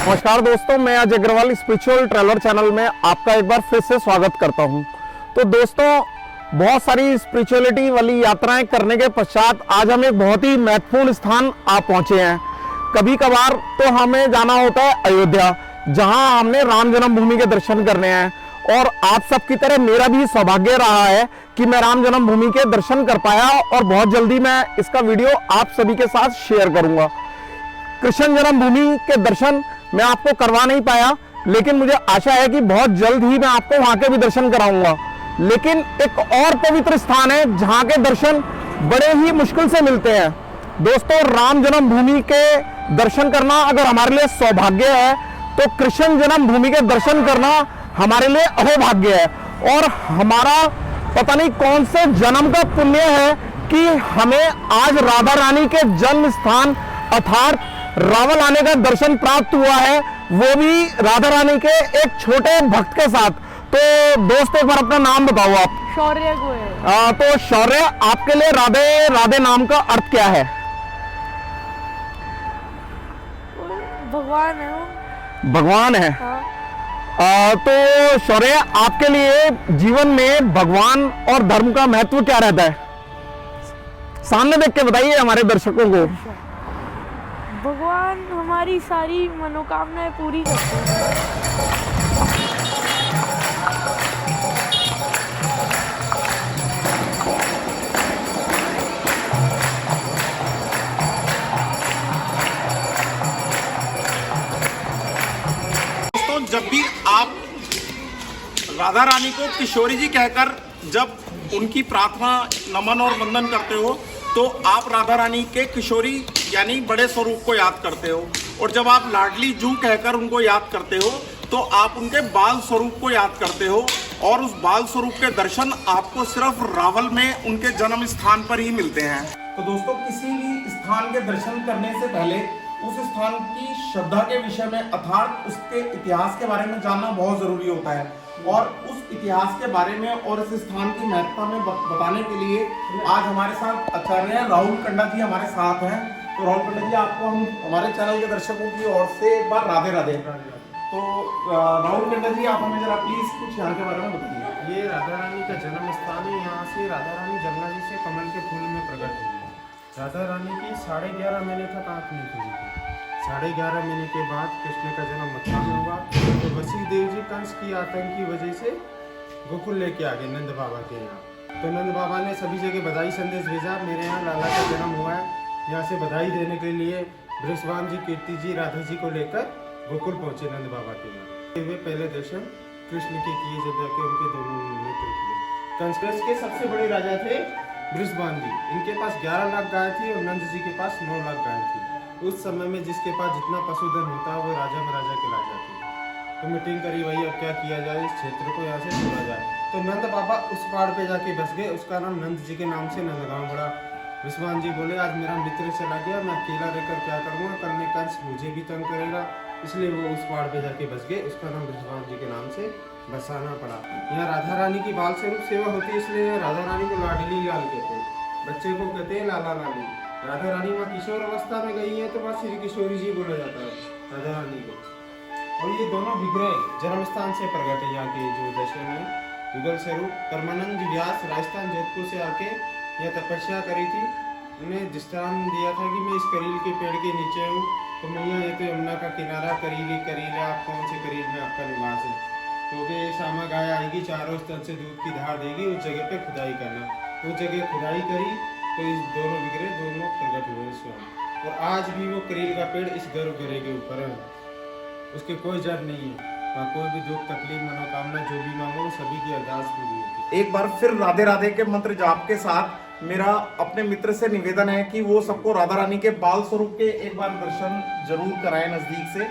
नमस्कार दोस्तों, मैं Ajay Agarwal spiritual traveller channel में आपका एक बार फिर से स्वागत करता हूं। तो दोस्तों, बहुत सारी स्पिरिचुअलिटी वाली यात्राएं करने के पश्चात आज हम एक बहुत ही महत्वपूर्ण स्थान आ पहुंचे हैं। कभी कभार तो हमें जाना होता है अयोध्या, जहां हमने राम जन्मभूमि के दर्शन करने हैं। और आप सबकी तरह मेरा भी सौभाग्य रहा है कि मैं राम जन्मभूमि के दर्शन कर पाया और बहुत जल्दी मैं इसका वीडियो आप सभी के साथ शेयर करूंगा। कृष्ण जन्मभूमि के दर्शन मैं आपको करवा नहीं पाया, लेकिन मुझे आशा है कि बहुत जल्द ही मैं आपको वहां के भी दर्शन कराऊंगा। लेकिन एक और पवित्र स्थान है जहां के दर्शन बड़े ही मुश्किल से मिलते हैं। दोस्तों, राम जन्मभूमि के दर्शन करना अगर हमारे लिए सौभाग्य है, तो कृष्ण जन्मभूमि के दर्शन करना हमारे लिए अहोभाग्य है। और हमारा पता नहीं कौन से जन्म का पुण्य है कि हमें आज राधा रानी के जन्म स्थान अर्थात रावल आने का दर्शन प्राप्त हुआ है, वो भी राधा रानी के एक छोटे भक्त के साथ। तो दोस्त, एक बार अपना नाम बताओ आप। शौर्य गोयल। तो शौर्य, आपके लिए राधे राधे नाम का अर्थ क्या है? भगवान है वो। भगवान है। हाँ। तो शौर्य, आपके लिए जीवन में भगवान और धर्म का महत्व क्या रहता है? सामने देख के बताइए हमारे दर्शकों को। भगवान हमारी सारी मनोकामनाएं पूरी करते हैं। दोस्तों, जब भी आप राधा रानी को किशोरी जी कहकर जब उनकी प्रार्थना, नमन और वंदन करते हो, तो आप राधा रानी के किशोरी यानी बड़े स्वरूप को याद करते हो। और जब आप लाडली जू कहकर उनको याद करते हो, तो आप उनके बाल स्वरूप को याद करते हो। और उस बाल स्वरूप के दर्शन आपको सिर्फ रावल में उनके जन्म स्थान पर ही मिलते हैं। तो दोस्तों, किसी भी स्थान के दर्शन करने से पहले उस स्थान की श्रद्धा के विषय में अर्थात उसके इतिहास के बारे में जानना बहुत जरूरी होता है। और उस इतिहास के बारे में और इस स्थान की महत्ता में बताने के लिए आज हमारे साथ आचार्य राहुल कंडा जी हमारे साथ हैं। तो राहुल कंडा जी, आपको हम हमारे चैनल के दर्शकों की ओर से एक बार राधे राधे। तो राहुल कंडा जी, आप हमें जरा प्लीज कुछ यहाँ के बारे में बताइए। ये राधा रानी का जन्म स्थान है। यहाँ से राधा रानी जमुना जी से कमल के फूल में प्रकट हुई है। राधा रानी की 11.5 महीने तक आँख नहीं खुली थी। 11.5 महीने के बाद कृष्ण का जन्म मथुरा में हुआ। तो वशिष्ठ देव जी कंस की आतंक की वजह से गोकुल लेके आ गए नंद बाबा के यहाँ। तो नंद बाबा ने सभी जगह बधाई संदेश भेजा, मेरे यहाँ लाला का जन्म हुआ है। यहाँ से बधाई देने के लिए बृषभान जी, कीर्ति जी, राधा जी को लेकर गोकुल पहुंचे नंद बाबा के यहाँ। वे पहले दर्शन कृष्ण के किए जब जाके उनके दोनों नेत्र खुले। कंस के सबसे बड़े राजा थे बृषभान जी। इनके पास 11 लाख गाय थी और नंद जी के पास 9 लाख गाय थी। उस समय में जिसके पास जितना पशुधन होता वो राजा महाराजा कहलाता था। तो मीटिंग करी, वही अब क्या किया जाए, इस क्षेत्र को यहाँ से छोड़ा जाए। तो नंद बाबा उस पहाड़ पे जाके बस गए। उसका नाम नंद जी के नाम से नंदगांव पड़ा। विश्वान जी बोले, आज मेरा मित्र चला गया, मैं अकेला रहकर क्या करूँगा, कल ने कंस मुझे भी तंग करेगा, इसलिए वो उस पहाड़ पे जाके बस गए। उसका नाम विश्वान जी के नाम से बसाना पड़ा। यहाँ राधा रानी की बाल स्वरूप सेवा होती है, इसलिए राधा रानी को लाडली लाल कहते हैं। बच्चे को कहते हैं लाला लाली। राधा रानी वहाँ किशोर अवस्था में गई है, तो वहाँ श्री किशोरी जी बोला जाता है राधा रानी को। और ये दोनों विग्रह जन्म स्थान से प्रकट है। यहाँ के जो दर्शन है, युगल स्वरूप परमानंद व्यास राजस्थान जोधपुर से आके यह तपस्या करी थी। उन्हें दृष्टांत दिया था कि मैं इस करील के पेड़ के नीचे हूँ, तो मैया ये तो यमुना का किनारा, करील है, आप कौन से करील में आपका निवास है। तो कि सामा गाय आएगी, चारों स्तन से दूध की धार देगी, उस जगह पे खुदाई करना। उस जगह खुदाई करी तो इस दोनों विग्रह दोनों प्रकट हुए स्वयं। और आज भी वो करील का पेड़ इस गर्भगृह के ऊपर है। उसके कोई जड़ नहीं है। वहाँ कोई भी दुख, तकलीफ, मनोकामना जो भी मांगो, सभी की अरदास पूरी होती है। एक बार फिर राधे राधे के मंत्र जाप के साथ मेरा अपने मित्र से निवेदन है कि वो सबको राधा रानी के बाल स्वरूप के एक बार दर्शन जरूर कराएं नजदीक से।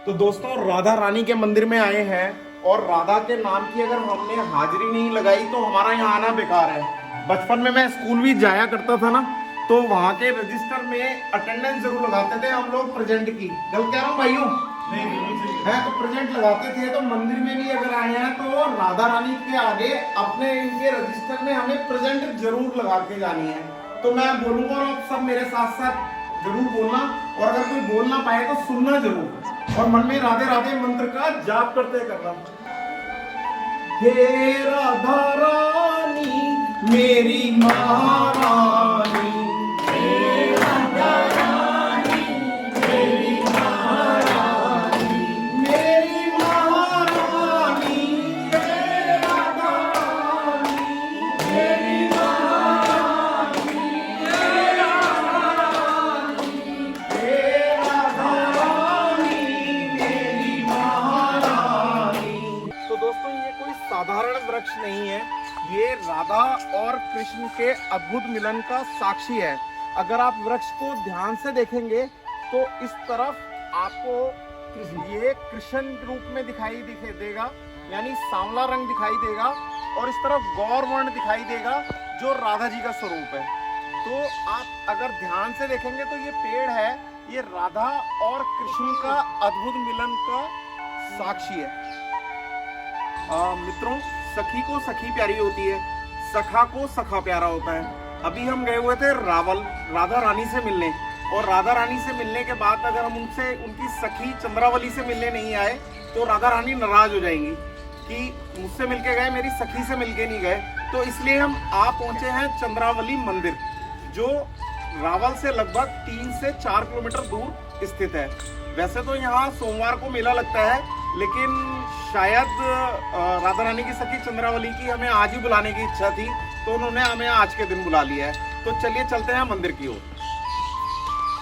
तो दोस्तों, राधा रानी के मंदिर में आए हैं और राधा के नाम की अगर हमने हाजिरी नहीं लगाई तो हमारा यहाँ आना बेकार है। बचपन में मैं स्कूल भी जाया करता था ना, तो वहाँ के रजिस्टर में अटेंडेंस जरूर लगाते थे हम लोग, प्रेजेंट की। गलत कह रहा हूँ भाइयों? है तो प्रेजेंट लगाते थे। तो मंदिर में भी अगर आए हैं तो राधा रानी के आगे अपने इनके रजिस्टर में हमें प्रेजेंट जरूर लगा के जानी है। तो मैं बोलूंगा और आप सब मेरे साथ साथ जरूर बोलना, और अगर कोई बोल ना पाए तो सुनना जरूर, और मन में राधे राधे मंत्र का जाप करते करना। हे राधा रानी मेरी महारानी, हे राधा रानी मेरी महारानी, मेरी महारानी, हे राधा रानी मेरी महारानी, हे राधा रानी, हे राधा रानी मेरी महारानी। तो दोस्तों ये कोई साधारण वृक्ष नहीं है, ये राधा और कृष्ण के अद्भुत मिलन का साक्षी है। अगर आप वृक्ष को ध्यान से देखेंगे तो इस तरफ आपको ये कृष्ण रूप में दिखाई देगा, यानी सांवला रंग दिखाई देगा, और इस तरफ गौर वर्ण दिखाई देगा जो राधा जी का स्वरूप है। तो आप अगर ध्यान से देखेंगे तो ये पेड़ है, ये राधा और कृष्ण का अद्भुत मिलन का साक्षी है। मित्रों, सखी को सखी प्यारी होती है, सखा को सखा प्यारा होता है। अभी हम गए हुए थे राधा रानी से मिलने, और राधा रानी से मिलने के बाद अगर हम उनकी सखी चंद्रावली से मिलने नहीं आए तो राधा रानी नाराज हो जाएंगी कि मुझसे मिलके गए, मेरी सखी से मिलके नहीं गए। तो इसलिए हम पहुंचे हैं चंद्रावली मंदिर, जो रावल से लगभग 3 से 4 किलोमीटर दूर स्थित है। वैसे तो यहाँ सोमवार को मेला लगता है, लेकिन शायद राधा रानी की सखी चंद्रावली की हमें आज ही बुलाने की इच्छा थी, तो उन्होंने हमें आज के दिन बुला लिया है। तो चलिए चलते हैं मंदिर की ओर।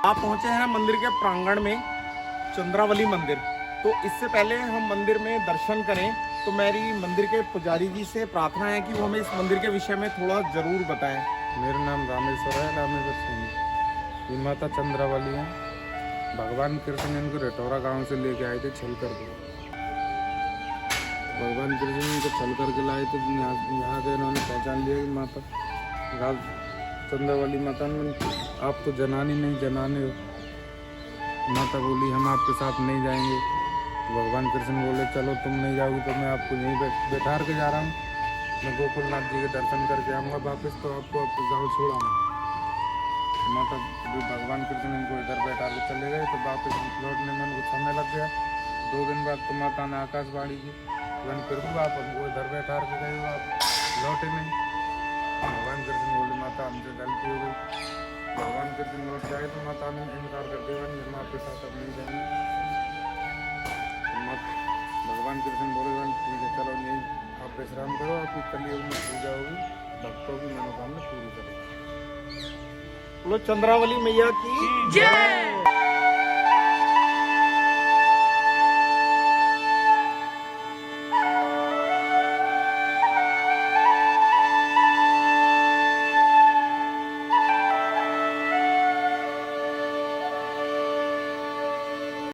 आप पहुंचे हैं मंदिर के प्रांगण में, चंद्रावली मंदिर। तो इससे पहले हम मंदिर में दर्शन करें तो मेरी मंदिर के पुजारी जी से प्रार्थना है कि वो हमें इस मंदिर के विषय में थोड़ा जरूर बताएं। मेरा नाम रामेश्वर है, रामेश्वर सिंह। ये माता चंद्रावली है। भगवान कृष्ण इनको रेटौरा गांव से लेके आए थे छल करके। भगवान कृष्ण इनको छल करके लाए थे, यहाँ के इन्होंने पहचान लिया कि माता चंद्रावली माता ने, आप तो जनानी नहीं जनाने हो। माता बोली हम आपके साथ नहीं जाएंगे। तो भगवान कृष्ण बोले चलो तुम नहीं जाओगी तो मैं आपको यहीं बैठार के जा रहा हूँ, मैं गोकुलनाथ जी के दर्शन करके आऊँगा वापस, तो आपको गाँव छोड़ाऊँगा। माता भगवान कृष्ण इनको इधर बैठा के चले गए, तो वापस लौटने में उनको समय लग गया। 2 दिन बाद तो माता ने आकाशवाणी की, प्रभु आप हमको इधर बैठा के गए हो, आप लौटे नहीं। भगवान कृष्ण बोले माता हमसे गलती हो गई। भगवान कृष्ण लौट जाए तो माता ने इनकार कर दिया, हम आपके साथ अब नहीं जाएंगे। भगवान कृष्ण बोले ठीक है चलो नहीं, आप विश्राम करो, आपकी कलयुग में पूजा होगी, भक्तों की मनोकामना पूरी करेगी। बोलो चंद्रावली मैया की जय।